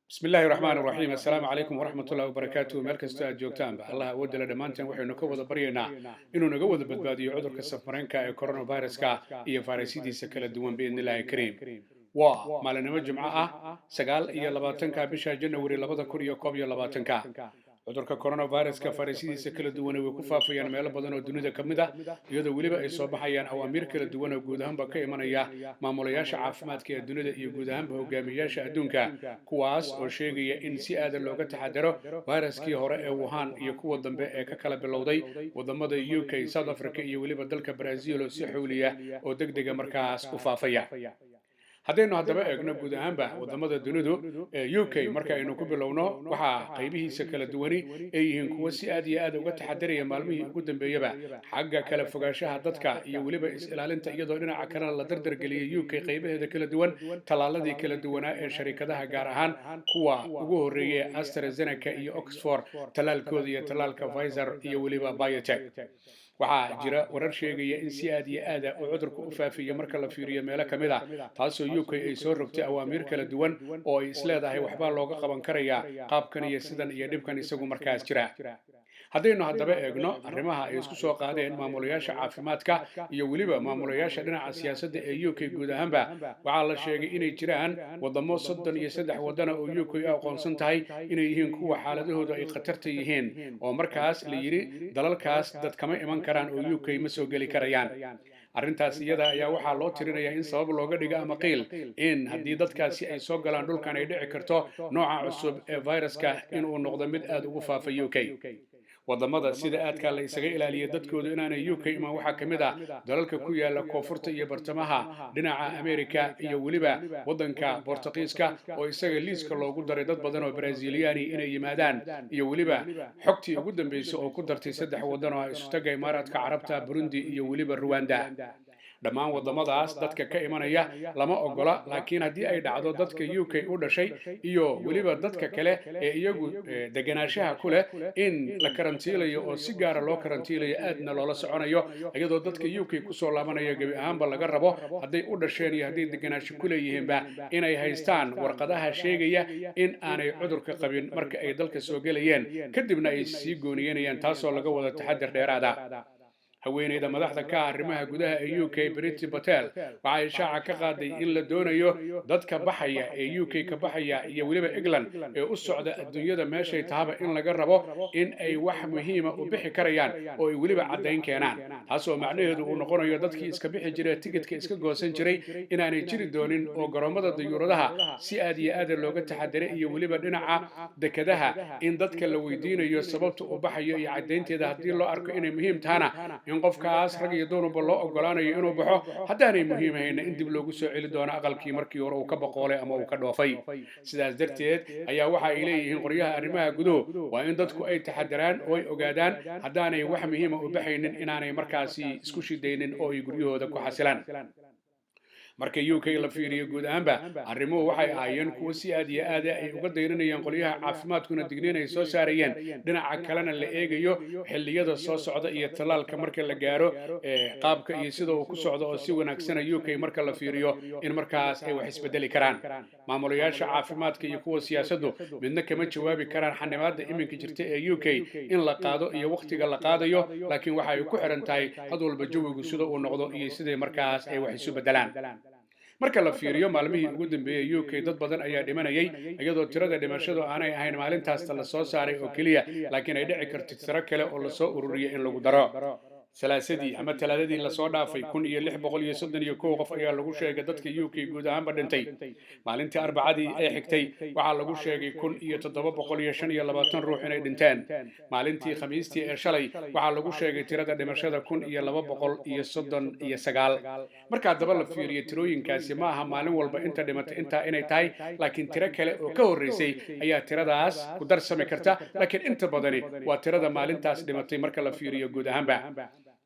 بسم الله الرحمن الرحيم السلام عليكم ورحمة الله وبركاته meel kasta aad joogtaan ba Allah awood la dhamaanteen waxaynu ka wada baryaynaa inuu naga wada badbaadiyo cudurka safmareenka ee coronaviruska iyo fayrasyadiisa kala duwan biidnillaahi kariim waa maalinimo jimco ah 29 bisha January 2021 cudurka coronaviruska fayrasyadiisa kala duwan way ku faafayaan meelo badan oo dunida ka mid ah iyadoo weliba ay soo baxayaan awaamiir kala duwan oo guud ahaanba ka imanaya maamulayaasha caafimaadka ee dunida iyo guud ahaanba hogaamiyayaasha adduunka kuwaas oo sheegaya in si aadan looga taxadaro fayraskii hore ee Wuhan iyo kuwa dambe ee ka kala bilowday wadamada UK, South Africa iyo weliba dalka Brazil oo si xawliya oo degdega markaas u faafaya haddaynu haddaba eegno guud ahaanba wadamada dunidu ee UK marka aynu ku bilowno waxa qaybihiisa kala duwani ay yihiin kuwa si aad iyo aad uga taxadaraya maalmihii ugu dambeeyaba xagga kala fogaanshaha dadka iyo weliba is-ilaalinta iyadoo dhinaca kalena la dardargeliyay UK qaybaheeda kala duwan talaaladii kala duwanaa ee sharikadaha gaar ahaan kuwa ugu horeeyay AstraZeneca iyo Oxford talaalkooda iyo talaalka Pfizer iyo weliba BioNTech waxaa jira warar sheegaya in si aad iyo aad u cudurku u faafiyo marka la fiiriyo meelo ka mid ah taasoo UK ay soo rogtay awaamiir kala duwan oo ay isleedahay waxba looga qaban karaya qaabkan iyo sidan iyo dhibkan isagu markaas jira haddaynu haddaba eegno arrimaha ay isku soo qaadeen maamulayaasha caafimaadka iyo weliba maamulayaasha dhinaca siyaasadda ee UK guud ahaanba waxaa la sheegay inay jiraan wadamo 33 wadana oo UK aqoonsan tahay inay yihiin kuwa xaaladahoodu ay khatarta yihiin oo markaas la yiri dalalkaas dad kama iman karaan oo UK ma soo gali karayaan arrintaas iyada ayaa waxaa loo tirinayaa in sabab looga dhigo ama qiil in haddii dadkaasi ay soo galaan dhulkan ay dhici karto nooca cusub ee viruska inuu noqdo mid aad ugu faafa UK wadamada sida aadka la isaga ilaaliyo dadkoodu inaanay UK iman waxaa ka mid ah dalalka ku yaala koonfurta iyo bartamaha dhinaca America iyo weliba wadanka Boortaqiiska oo isaga liiska loogu daray dad badan oo Braziliani inay yimaadaan iyo weliba xogtii ugu dambeysay oo ku dartay 3 wadan oo isu tagay Imaaraadka Carabta, Burundi iyo weliba Rwanda dhammaan wadamadaas dadka ka imanaya lama ogola laakiin haddii ay dhacdo dadka UK u dhashay iyo weliba dadka kale ee iyagu deganaanshaha ku leh in la karantiilayo oo si gaar ah loo karantiilayo aadna loola soconayo iyadoo dadka UK ku soo laabanaya gabi ahaanba laga rabo hadday u dhasheen iyo hadday deganaansho ku leeyihiinba inay haystaan warqadaha sheegaya in aanay cudurka qabin marka ay dalka soo gelayeen kadibna ay sii gooniyanayaan taasoo laga wada taxadar dheeraada haweeneyda madaxda ka arrimaha gudaha ee UK Priti Patel waxay shaaca ka qaaday in la doonayo dadka baxaya ee UK ka baxaya iyo weliba England ee u socda adduunyada meeshay tahaba in laga rabo in ay wax muhiim ah u bixi karayaan oo ay weliba cadeyn keenaan taasoo macnaheedu uu noqonayo dadkii iska bixi jiray tigidhka iska goosan jiray inaanay jiri doonin oo garoomada diyuuradaha si aad iyo aad looga taxadiray iyo weliba dhinaca dekadaha in dadka la weydiinayo sababta uu baxayo iyo cadeynteeda haddii loo arko inay muhiim tahana in qofkaas rag iyo dumarba loo ogolaanayo inuu baxo haddaanay muhiim ahayn in dib loogu soo celi doono aqalkii markii hore uu ka boqolay ama uu ka dhoofay sidaas darteed ayaa waxa ay leeyihiin qoryaha arrimaha guduhu waa in dadku ay taxadaraan oo ay ogaadaan haddaanay wax muhiima u baxaynin inaanay markaasi isku shidaynin oo ay guryahooda ku xasilaan marka UK la fiiriyo guud ahaanba arrimuhu waxay ahaayeen kuwa si aad iyo aad ay uga dayranayaan qolyaha caafimaadkuna digniin ay soo saarayeen dhinaca kalena la eegayo xilliyada soo socda iyo talaalka marka la gaaro qaabka iyo sida uu ku socdo oo si wanaagsan UK marka la fiiriyo in markaas ay wax isbedeli karaan maamulayaasha caafimaadka iyo kuwa siyaasaddu midna kama jawaabi karaan xanimaadda iminka jirta ee UK in la qaado iyo waqtiga la qaadayo laakiin waxa ay ku xiran tahay had walba jawigu sida uu noqdo iyo sidii markaas ay wax isu bedelaan marka la fiiriyo maalmihii ugu dambeeyay UK dad badan ayaa dhimanayay iyadoo tirada dhimashadu aanay ahayn maalintaas la soo saaray oo kaliya laakiin ay dhici karto tiro kale oo la soo ururiyay in lagu daro salaasadii ama talaadadii la soo dhaafay 1631 qof ayaa lagu sheegay dadka UK guud ahaanba dhintay maalintii arbacadii ay xigtay waxaa lagu sheegay 1725 ruux inay dhinteen maalintii khamiistii ee shalay waxaa lagu sheegay tirada dhimashada 1239 marka daba la fiiriyo tirooyinkaasi ma aha maalin walba inta dhimatay inta inay tahay laakiin tiro kale oo ka horeysay ayaa tiradaas ku darsami karta laakiin inta badani waa tirada maalintaas dhimatay marka la fiiriyo guud ahaanba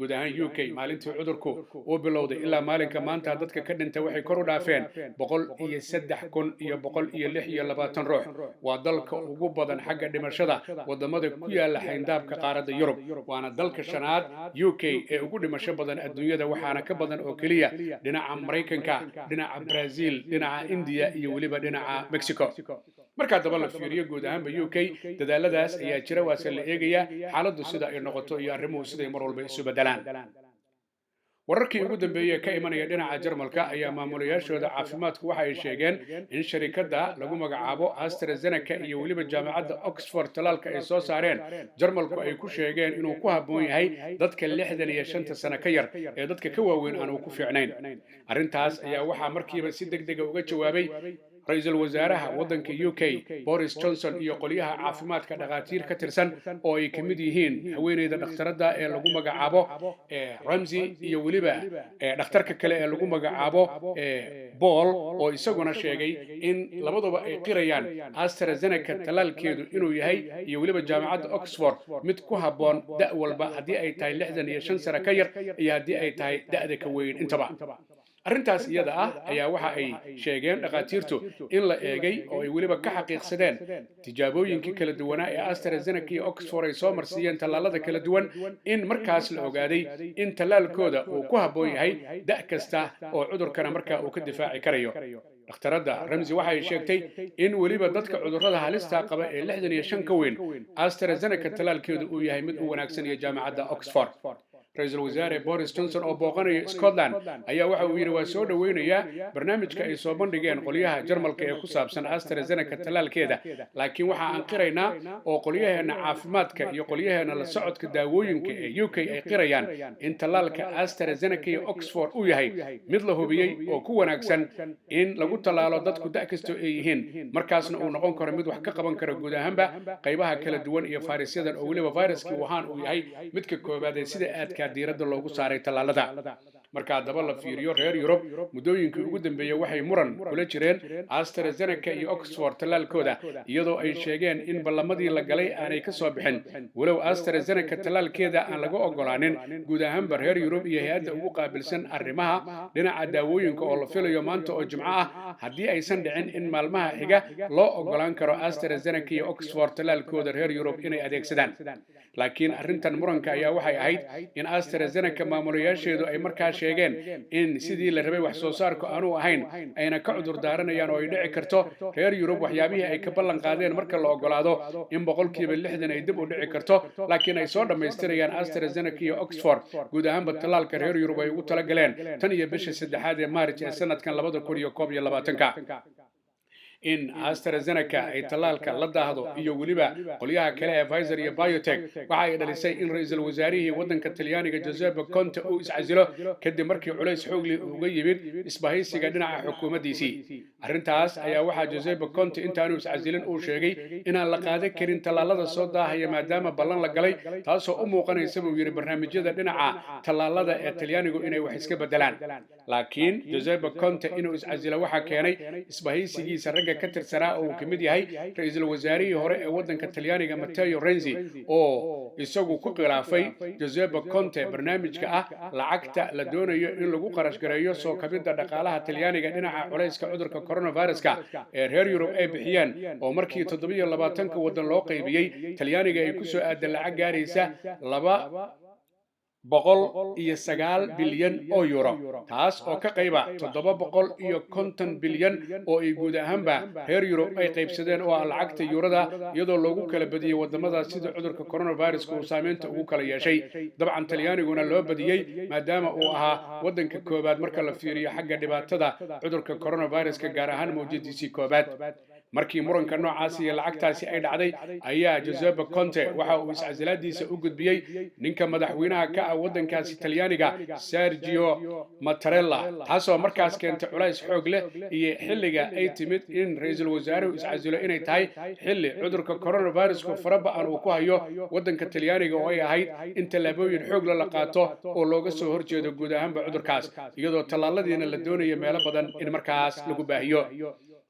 guud ahaan UK maalintii cudurku uu bilowday ilaa maalinka maanta dadka ka dhintay waxay kor u dhaafeen 103,126 ruux waa dalka ugu badan xagga dhimashada wadamada ku yaala xayndaabka qaaradda Yurub waana dalka shanaad UK ee ugu dhimasho badan adduunyada waxaana ka badan oo kaliya dhinaca Mareykanka dhinaca Brazil dhinaca India iyo weliba dhinaca Mexico marka daba la fiiriyo guud ahaanba UK dadaaladaas ayaa jira waase la eegayaa xaaladdu sida ay noqoto iyo arrimuhu siday mar walba isu bedelaan wararkii ugu dambeeyay ka imanaya dhinaca Jarmalka ayaa maamulayaashooda caafimaadku waxa ay sheegeen in shirkadda lagu magacaabo AstraZeneca iyo waliba jaamacadda Oxford talaalka ay soo saareen Jarmalku ay ku sheegeen inuu ku habboon yahay dadka 65 sano ka yar ee dadka ka waaweyn aan uu ku fiicnayn arrintaas ayaa waxa markiiba si degdeg ah uga jawaabay ra'iisul wasaaraha waddanka UK Boris Johnson iyo qoliyaha caafimaadka dhaqaatiir ka tirsan oo ay ka mid yihiin haweeneyda dhakhtarada ee lagu magacaabo Ramsey iyo waliba dhakhtarka kale ee lagu magacaabo Paul oo isaguna sheegay in labaduba ay qirayaan AstraZeneca talaalkeedu inuu yahay iyo waliba jaamacadda Oxford mid ku habboon da' walba haddii ay tahay 65 sano ka yar iyo haddii ay tahay da'da ka weyn intaba arrintaas iyada ah ayaa waxa ay sheegeen dhaqaatiirtu in la eegay oo ay waliba ka xaqiiqsadeen tijaabooyinkii kala duwanaa ee AstraZeneca iyo Oxford ay soo marsiiyeen talaalada kala duwan in markaas la ogaaday in talaalkooda uu ku habboon yahay da' kasta oo cudurkana markaa uu ka difaaci karayo dhakhtarada Ramsey waxa ay sheegtay in waliba dadka cudurrada halista qaba ee 65 ka weyn AstraZeneca talaalkeedu uu yahay mid u wanaagsan iyo jaamacadda Oxford ra'iisul wasaare Boris Johnson oo booqanaya Scotland ayaa waxa uu yiri waa soo dhaweynaya barnaamijka ay soo bandhigeen qoliyaha Jarmalka ee ku saabsan AstraZeneca talaalkeeda laakiin waxa aan qiraynaa oo qoliyaheena caafimaadka iyo qoliyaheena la socodka daawooyinka ee UK ay qirayaan in talaalka AstraZeneca iyo Oxford uu yahay mid la hubiyay oo ku wanaagsan in lagu talaalo dadku da' kasto ay yihiin markaasna uu noqon karo mid wax ka qaban kara guud ahaanba qaybaha kala duwan iyo fayrasyadan oo waliba fayraskii Wuhan uu yahay midka koobaad ee sida aadka diiradda loogu saaray talaalada marka daba la fiiriyo reer Yurub muddooyinkii ugu dambeeyay waxay muran kula jireen AstraZeneca iyo Oxford talaalkooda iyadoo ay sheegeen in ballamadii la galay aanay ka soo bixin walow AstraZeneca talaalkeeda aan laga ogolaanin guud ahaanba reer Yurub iyo hay'adda ugu qaabilsan arrimaha dhinaca daawooyinka oo la filayo maanta oo Jimco ah haddii aysan dhicin in maalmaha xiga loo ogolaan karo AstraZeneca iyo Oxford talaalkooda reer Yurub inay adeegsadaan laakiin arrintan muranka ayaa waxay ahayd in AstraZeneca maamulayaasheedu ay markaa sheegeen in sidii la rabay wax soo saarku aanu ahayn ayna ka cudur daaranayaan oo ay dhici karto reer Yurub waxyaabihii ay ka ballan qaadeen marka la ogolaado in 60% ay dib u dhici karto laakiin ay soo dhameystirayaan AstraZeneca iyo Oxford guud ahaanba talaalka reer Yurub ay ugu talagaleen tan iyo bisha 3 ee Maarch ee sanadkan 2021 in AstraZeneca ay talaalka la daahdo iyo waliba qoliyaha kale ee Pfizer iyo BioNTech waxa ay dhalisay in ra'iisul wasaarihii waddanka Talyaaniga Giuseppe Conte uu iscasilo kadib markii culays xoog leh uga yimid isbahaysiga dhinaca xukuumaddiisii arrintaas ayaa waxa Giuseppe Conte intaanu iscasilin uu sheegay inaan la qaadan karin talaalada soo daahaya maadaama ballan la galay taasoo u muuqanaysa buu yiri barnaamijyada dhinaca talaalada ee Talyaanigu inay wax iska bedelaan laakiin Giuseppe Conte inuu iscasilo waxa keenay isbahaysigiisa ragga ka tirsanaa oo ka mid yahay ra'iisul wasaarihii hore ee waddanka Talyaaniga Matteo Renzi oo isagu ku khilaafay Giuseppe Conte barnaamijka ah lacagta la doonayo in lagu qarash gareeyo soo kabidda dhaqaalaha Talyaaniga dhinaca culayska cudurka coronavirus-ka ee reer Yurub ay bixiyeen oo markii 27 waddan loo qaybiyay Talyaaniga ay ku soo aaday lacag gaaraysa 209 bilyan oo euro taas oo ka qayba 750 bilyan oo ay guud ahaanba reer Yurub ay qaybsadeen oo lacagta eurada iyadoo loogu kala badiyay wadamada sida cudurka coronavirus uu saameynta ugu kala yeeshay dabcan Talyaaniguna loo badiyay maadaama uu ahaa waddanka koobaad marka la fiiriyo xagga dhibaatada cudurka coronavirus-ka gaar ahaan mawjadiisii koobaad markii muranka noocaas iyo lacagtaasi ay dhacday ayaa Giuseppe Conte waxa uu iscasilaadiisa u gudbiyay ninka madaxweynaha ka ah waddankaasi Talyaaniga Sergio Mattarella taasoo markaas keentay culays xoog leh iyo xilliga ay timid in ra'iisul wasaaruhu iscasilo inay tahay xilli cudurka coronavirus-ku faraba'an uu ku hayo waddanka Talyaaniga oo ay ahayd in tallaabooyin xoog la qaato oo looga soo horjeedo guud ahaanba cudurkaas iyadoo tallaaladiina la doonayo meelo badan in markaas lagu baahiyo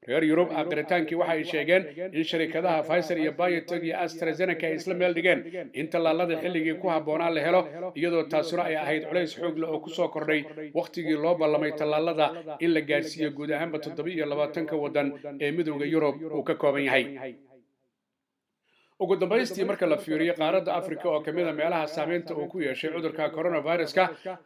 reer Yurub aqritaankii waxa ay sheegeen in shirkadaha Pfizer iyo BioNTech iyo AstraZeneca ay isla meel dhigeen in talaalada xilligii ku habboonaa la helo iyadoo taasuna ay ahayd culays xoog leh oo ku soo kordhay waqtigii loo ballamay talaalada in la gaarsiiyo guud ahaanba 27 waddan ee midowga Yurub uu ka kooban yahay ugu dambaystii marka la fiiriyo qaaradda Afrika oo kamid ah meelaha saameynta uu ku yeeshay cudurka coronavirus-ka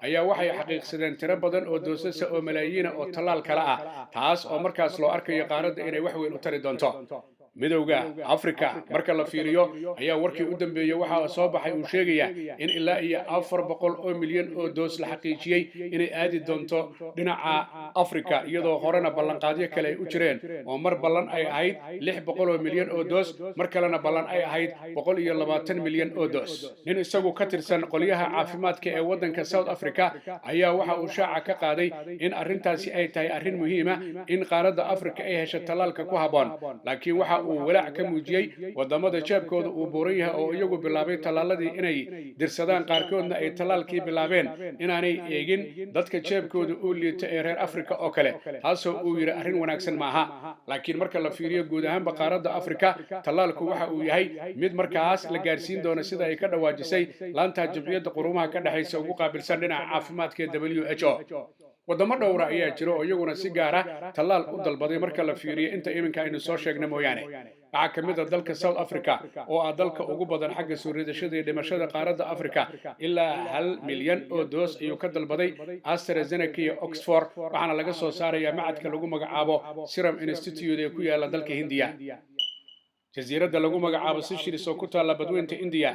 ayaa waxay xaqiiqsadeen tiro badan oo doosas oo malaayiin oo talaal kala ah taas oo markaas loo arkayo qaaradda inay wax weyn u tari doonto midowga afrika marka la fiiriyo ayaa warkii u dambeeyay waxa soo baxay uu sheegaya in ilaa iyo 400 oo milyan oo doos la xaqiijiyay inay aadi doonto dhinaca afrika iyadoo horena ballanqaadyo kale ay u jireen oo mar ballan ay ahayd 600 oo milyan oo doos mar kalena ballan ay ahayd 120 milyan oo doos nin isagu ka tirsan qolyaha caafimaadka ee wadanka South Africa ayaa waxa uu shaaca ka qaaday in arrintaasi ay tahay arrin muhiim ah in qaaradda afrika ay hesho talaalka ku haboon laakiin waxa uu walaac ka muujiyay wadamada jeebkooda uu buuran yahay oo iyagu bilaabay talaaladii inay dirsadaan qaarkoodna ay talaalkii bilaabeen inaanay eegin dadka jeebkooda u liita ee reer afrika oo kale taasoo uu yiri arrin wanaagsan maaha laakiin marka la fiiriyo guud ahaan qaaradda afrika talaalku waxa uu yahay mid markaas la gaarsiin doono sida ay ka dhawaajisay laanta jamciyadda quruumaha ka dhaxaysa ugu qaabilsan dhinaca caafimaadka WHO wadamo dhowr ah ayaa jira oo iyaguna si gaar ah talaal u dalbaday marka la fiiriyo inta iminka aynu soo sheegnay mooyaane waxa ka mid ah dalka South Africa oo ah dalka ugu badan xagga soo riidashada iyo dhimashada qaaradda Afrika ilaa 1 milyan oo doos ayuu ka dalbaday AstraZeneca iyo Oxford waxaana laga soo saarayaa macadka lagu magacaabo Serum Institute ee ku yaala dalka Hindiya jasiiradda lagu magacaabo Seychelles oo ku taala badweynta India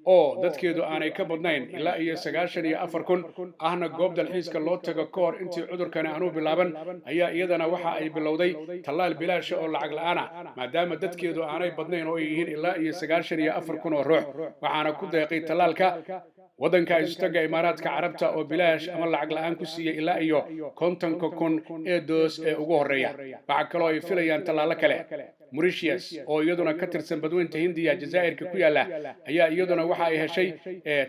oo dadkeedu aanay ka badnayn ilaa iyo 94,000 ahna goob dalxiiska loo tago ka hor intii cudurkani aanu bilaaban ayaa iyadana waxa ay bilowday talaal bilaash oo lacag la'aan ah maadaama dadkeedu aanay badnayn oo ay yihiin ilaa iyo 94,000 oo ruux waxaana ku deeqay talaalka waddanka istaga Imaaraadka Carabta oo bilaash ama lacag la'aan ku siiyay ilaa iyo 50,000 ee doos ee ugu horeeya waxa kale oo ay filayaan talaalo kale Mauritius oo iyaduna ka tirsan badweynta Hindiya Jazaa'irka ku yaala ayaa iyaduna waxa ay heshay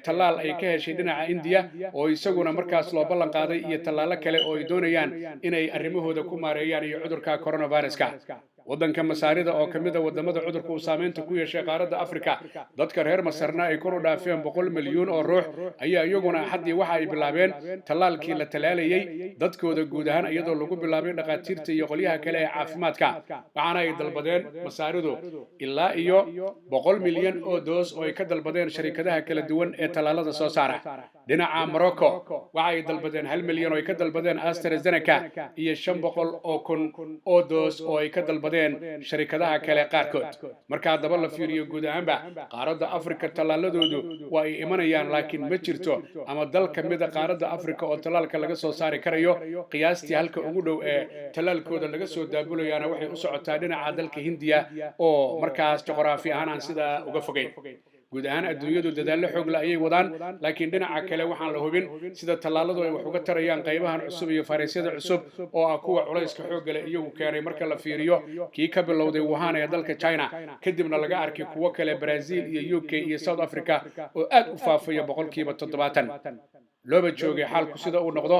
talaal ay ka heshay dhinaca India oo isaguna markaas loo ballan qaaday iyo talaalo kale oo ay doonayaan inay arrimahooda ku maareeyaan iyo cudurka coronavirus-ka waddanka Masaarida oo kamid ah wadamada cudurku uu saameynta ku yeeshay qaaradda Afrika dadka reer Masarna ay kor u dhaafeen 100 milyan oo ruux ayaa iyaguna haddii waxa ay bilaabeen talaalkii la talaalayay dadkooda guud ahaan iyadoo lagu bilaabay dhaqaatiirta iyo qolyaha kale ee caafimaadka waxaana ay dalbadeen Masaaridu ilaa iyo 100 milyan oo doos oo ay ka dalbadeen shirkadaha kala duwan ee talaalada soo saara dhinaca Morocco waxa ay dalbadeen 1 milyan oo ay ka dalbadeen AstraZeneca iyo 500,000 oo doos oo ay ka dalbadeen shirkadaha kale qaarkood marka daba la fiiriyo guud ahaanba qaaradda Afrika talaaladoodu waa ay imanayaan laakiin ma jirto ama dal kamid ah qaaradda Afrika oo talaalka laga soo saari karayo qiyaastii halka ugu dhow ee talaalkooda laga soo daabulayana waxay u socotaa dhinaca dalka Hindiya oo markaas juqraafi ahaan sida uga fogeyn guud ahaan adduunyadu dadaallo xoog leh ayay wadaan laakiin dhinaca kale waxaan la hubin sida talaaladu ay wax uga tarayaan qaybahan cusub iyo fayrasyada cusub oo ah kuwa culayska xoog leh iyagu keenay marka la fiiriyo kii ka bilowday Wuhan ee dalka China kadibna laga arkay kuwa kale Brazil iyo UK iyo South Africa oo aad u faafaya 70% looba joogay xaalku sida uu noqdo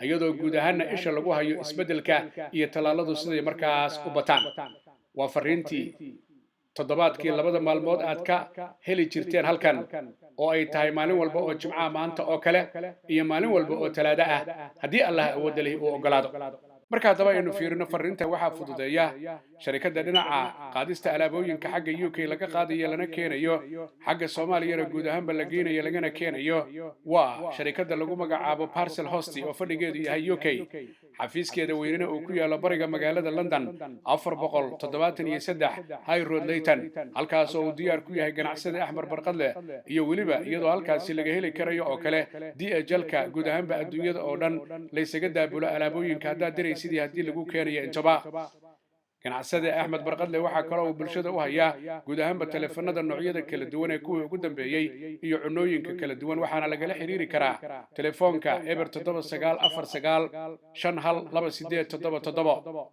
iyadoo guud ahaan isha lagu hayo isbedelka iyo talaaladu siday markaas u bataan waa fariintii toddobaadkii labada maalmood aad ka heli jirteen halkan oo ay tahay maalin walba oo jimcaha maanta oo kale iyo maalin walba oo talaado ah haddii Allah awood leh uu ogolaado marka daba aynu fiirino fariinta waxa fududeeya shirkadda dhinaca qaadista alaabooyinka xagga UK laga qaadayo lana keenayo xagga Soomaaliya guud ahaanba la geenayo lagana keenayo waa shirkadda lagu magacaabo Parcel Host oo fadhigeedu yahay UK xafiiskeeda weynina uu ku yaalo bariga magaalada London 473 High Road Leighton halkaas oo uu diyaar ku yahay ganacsade Axmar Barqadle iyo waliba iyadoo halkaas laga heli karayo oo kale DHL-ka guud ahaanba adduunyada oo dhan la isaga daabulo alaabooyinka hadda diray sidii haddii lagu keenayo intaba ganacsade Axmad Barqadle waxa kale oo bulshada u haya guud ahaanba telefoonada noocyada kala duwan ee kuwa ugu dambeeyay iyo cunooyinka kala duwan waxaana lagala xiriiri karaa telefoonka eber 7949512877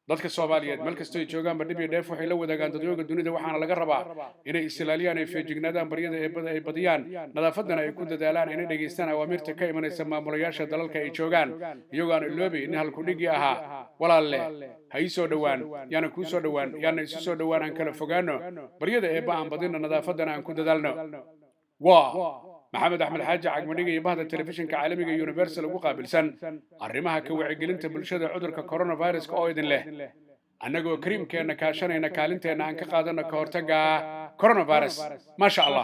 dadka Soomaaliyeed meel kastoo ay joogaan badhib iyo dheef waxay la wadaagaan dadweynaha dunida waxaana laga rabaa inay islaaliyaan ay feejignaadaan baryada ay badiyaan nadaafadana ay ku dadaalaan inay dhageystaan awaamirta ka imanaysa maamulayaasha dalalka ay joogaan iyagoo aan iloobi in halku dhigi ahaa walaalle ha ii soo dhowaan yaana kuu soo dhowaan yaana isu soo dhowaan aan kala fogaano baryada aan badina nadaafadana aan ku dadaalno محمد أحمد حاج عقمنيجي بهذا التلفزيون كعالمي يونيفرسال وقابلسن arrimaha ka wacyigelinta bulshada cudurka coronavirus oo idin leh anagoo kariimkeena kaashanayna kaalinteena aan ka qaadano ka hortagga coronavirus ma sha Allah